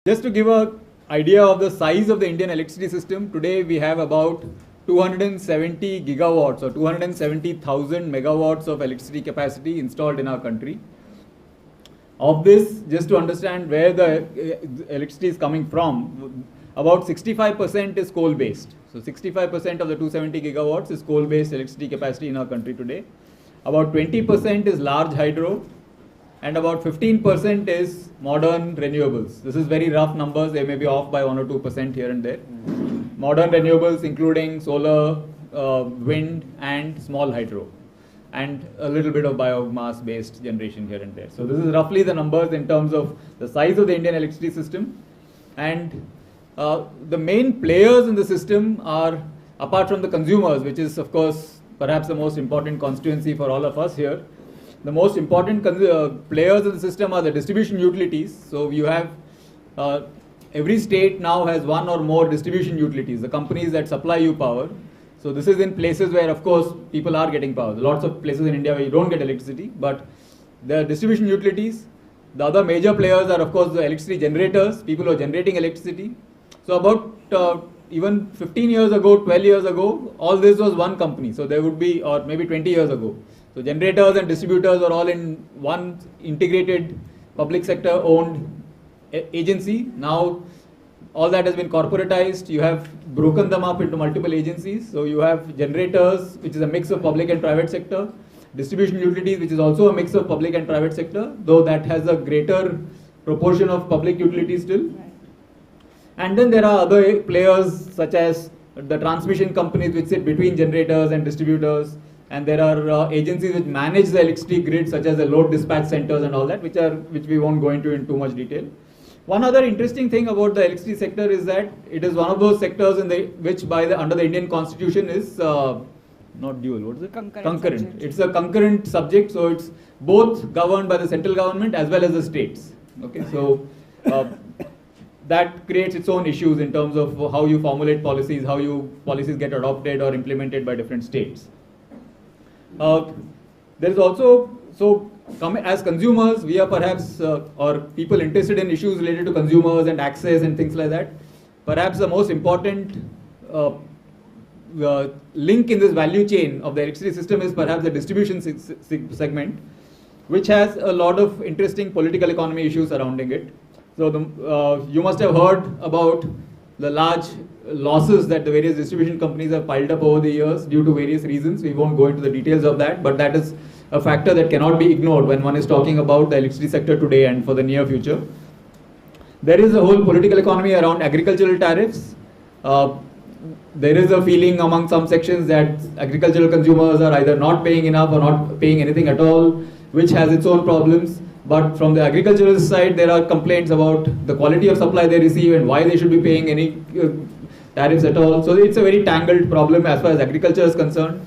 Just to give an idea of the size of the Indian electricity system, today we have about 270 gigawatts or 270,000 megawatts of electricity capacity installed in our country. Of this, just to understand where the electricity is coming from, about 65% is coal-based. So 65% of the 270 gigawatts is coal-based electricity capacity in our country today. About 20% is large hydro, and about 15% is modern renewables. This is very rough numbers, they may be off by 1 or 2% here and there. Modern renewables including solar, wind and small hydro, and a little bit of biomass based generation here and there. So this is roughly the numbers in terms of the size of the Indian electricity system. And the main players in the system are, apart from the consumers, which is of course perhaps the most important constituency for all of us here, the most important players in the system are the distribution utilities. So you have, every state now has one or more distribution utilities, the companies that supply you power. So this is in places where of course people are getting power. Lots of places in India where you don't get electricity, but the distribution utilities. The other major players are of course the electricity generators, people who are generating electricity. So about even 15 years ago, 12 years ago, all this was one company. So there would be, or maybe 20 years ago. So generators and distributors are all in one integrated public sector owned agency. Now all that has been corporatized. You have broken them up into multiple agencies. So you have generators, which is a mix of public and private sector. Distribution utilities, which is also a mix of public and private sector, though that has a greater proportion of public utilities still. Right. And then there are other players such as the transmission companies which sit between generators and distributors. And there are agencies which manage the electricity grid, such as the load dispatch centers and all that, which we won't go into in too much detail. One other interesting thing about the electricity sector is that it is one of those sectors which under the Indian Constitution is not dual. What is it? Concurrent. It's a concurrent subject, so it's both governed by the central government as well as the states. Okay, so that creates its own issues in terms of how you formulate policies, how policies get adopted or implemented by different states. There is also, as consumers, we are perhaps, or people interested in issues related to consumers and access and things like that, perhaps the most important link in this value chain of the electricity system is perhaps the distribution segment, which has a lot of interesting political economy issues surrounding it. So you must have heard about the large losses that the various distribution companies have piled up over the years due to various reasons. We won't go into the details of that, but that is a factor that cannot be ignored when one is talking about the electricity sector today and for the near future. There is a whole political economy around agricultural tariffs. There is a feeling among some sections that agricultural consumers are either not paying enough or not paying anything at all, which has its own problems. But from the agricultural side, there are complaints about the quality of supply they receive and why they should be paying any tariffs at all. So it's a very tangled problem as far as agriculture is concerned.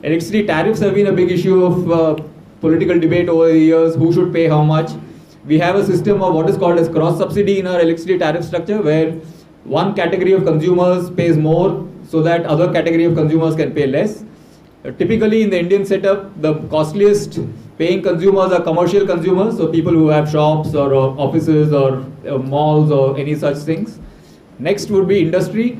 Electricity tariffs have been a big issue of political debate over the years, who should pay how much. We have a system of what is called as cross subsidy in our electricity tariff structure, where one category of consumers pays more so that other category of consumers can pay less. Typically in the Indian setup, the costliest paying consumers are commercial consumers, so people who have shops or offices or malls or any such things. Next would be industry,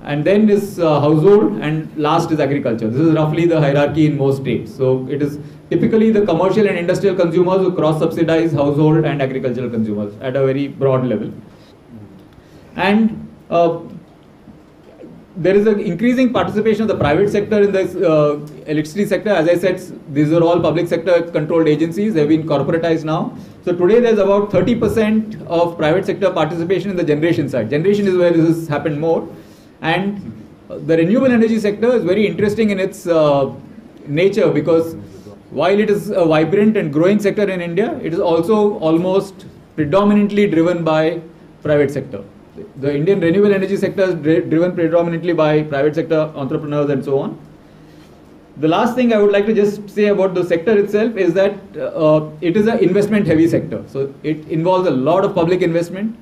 and then is household, and last is agriculture. This is roughly the hierarchy in most states. So it is typically the commercial and industrial consumers who cross-subsidize household and agricultural consumers at a very broad level. And there is an increasing participation of the private sector in this electricity sector. As I said, these are all public sector controlled agencies. They have been corporatized now. So today there's about 30% of private sector participation in the generation side. Generation is where this has happened more. And the renewable energy sector is very interesting in its nature, because while it is a vibrant and growing sector in India, it is also almost predominantly driven by private sector. The Indian renewable energy sector is driven predominantly by private sector entrepreneurs and so on. The last thing I would like to just say about the sector itself is that it is an investment heavy sector. So it involves a lot of public investment.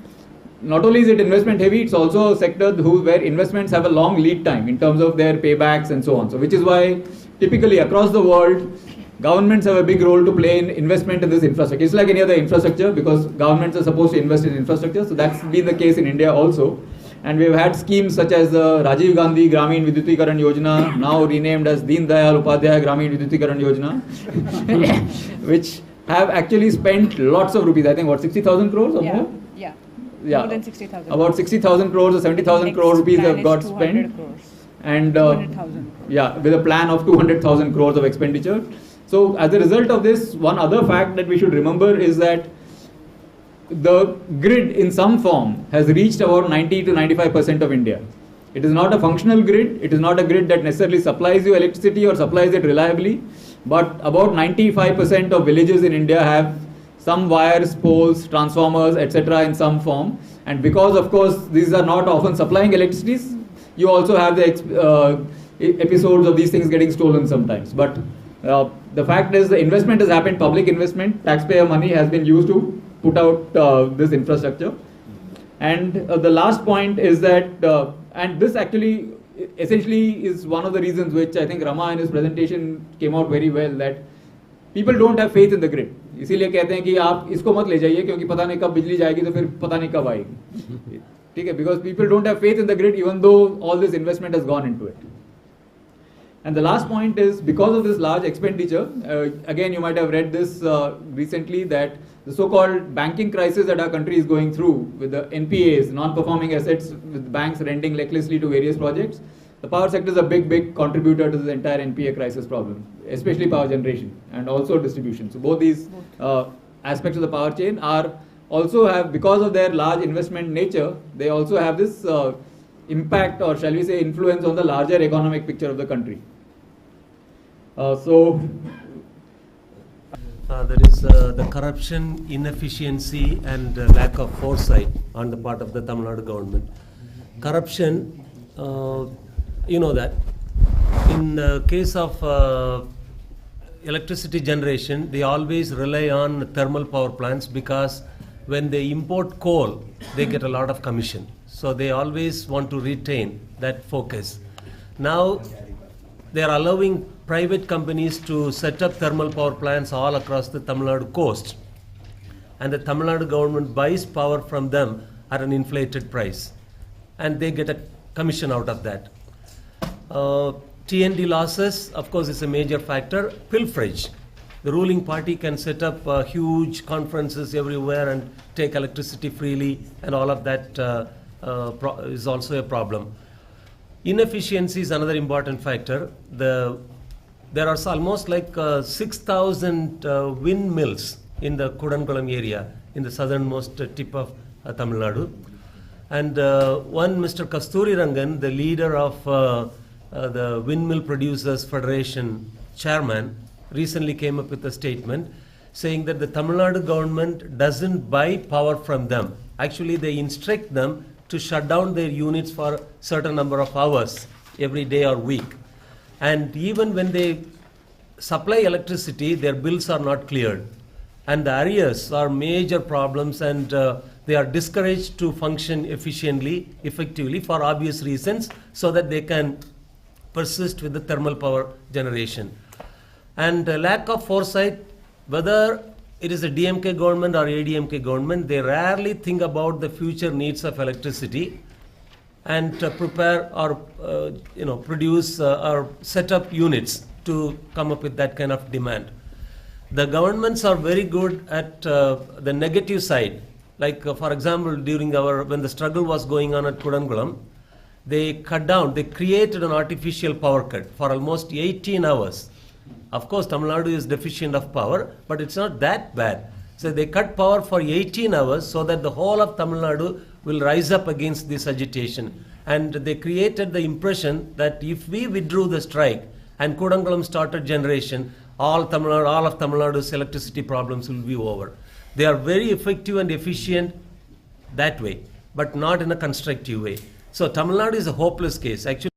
Not only is it investment heavy, it's also a sector where investments have a long lead time in terms of their paybacks and so on. So which is why typically across the world, governments have a big role to play in investment in this infrastructure. It's like any other infrastructure because governments are supposed to invest in infrastructure. So that's been the case in India also. And we've had schemes such as the Rajiv Gandhi Gramin Vidyutikaran Yojana, now renamed as Deen Dayal Upadhyaya Gramin Vidyutikaran Yojana, which have actually spent lots of rupees. I think, what, 60,000 crores or more? Yeah. More than 60,000. About 60,000 crores or 70,000 crore rupees have got spent. Crores. And 200,000. yeah, with a plan of 200,000 crores of expenditure. So as a result of this, one other fact that we should remember is that the grid in some form has reached about 90 to 95% of India. It is not a functional grid. It is not a grid that necessarily supplies you electricity or supplies it reliably. But about 95% of villages in India have some wires, poles, transformers, etc. in some form. And because, of course, these are not often supplying electricity, you also have the episodes of these things getting stolen sometimes. But the fact is the investment has happened, public investment, taxpayer money has been used to put out this infrastructure. And the last point is that, and this actually essentially is one of the reasons which I think Rama in his presentation came out very well, that people don't have faith in the grid. इसीलिए कहते हैं कि आप इसको मत ले जाइए क्योंकि पता नहीं कब बिजली जाएगी तो फिर पता नहीं कब आएगी. ठीक है, because people don't have faith in the grid even though all this investment has gone into it. And the last point is, because of this large expenditure, again you might have read this recently, that the so-called banking crisis that our country is going through with the NPAs, non-performing assets, with banks lending recklessly to various projects, the power sector is a big contributor to this entire NPA crisis problem, especially power generation and also distribution. So both these aspects of the power chain are also have, because of their large investment nature, they also have this impact, or shall we say influence, on the larger economic picture of the country. There is the corruption, inefficiency and lack of foresight on the part of the Tamil Nadu government. Corruption, you know that in the case of electricity generation, they always rely on thermal power plants because when they import coal, they get a lot of commission. So they always want to retain that focus. Now they are allowing private companies to set up thermal power plants all across the Tamil Nadu coast. And the Tamil Nadu government buys power from them at an inflated price. And they get a commission out of that. TND losses, of course, is a major factor. Pilferage. The ruling party can set up huge conferences everywhere and take electricity freely, and all of that is also a problem. Inefficiency is another important factor. There are almost like 6,000 windmills in the Kudankulam area, in the southernmost tip of Tamil Nadu. And one Mr. Kasturi Rangan, the leader of the Windmill Producers Federation chairman, recently came up with a statement saying that the Tamil Nadu government doesn't buy power from them. Actually, they instruct them to shut down their units for a certain number of hours every day or week. And even when they supply electricity, their bills are not cleared. And the arrears are major problems, and they are discouraged to function efficiently, effectively, for obvious reasons, so that they can persist with the thermal power generation. And lack of foresight, whether it is a DMK government or ADMK government, they rarely think about the future needs of electricity and prepare or produce or set up units to come up with that kind of demand. The governments are very good at the negative side. Like for example, when the struggle was going on at Kudankulam, they created an artificial power cut for almost 18 hours. Of course, Tamil Nadu is deficient of power, but it's not that bad. So they cut power for 18 hours so that the whole of Tamil Nadu will rise up against this agitation. And they created the impression that if we withdrew the strike and Kudankulam started generation, all of Tamil Nadu's electricity problems will be over. They are very effective and efficient that way, but not in a constructive way. So Tamil Nadu is a hopeless case. Actually,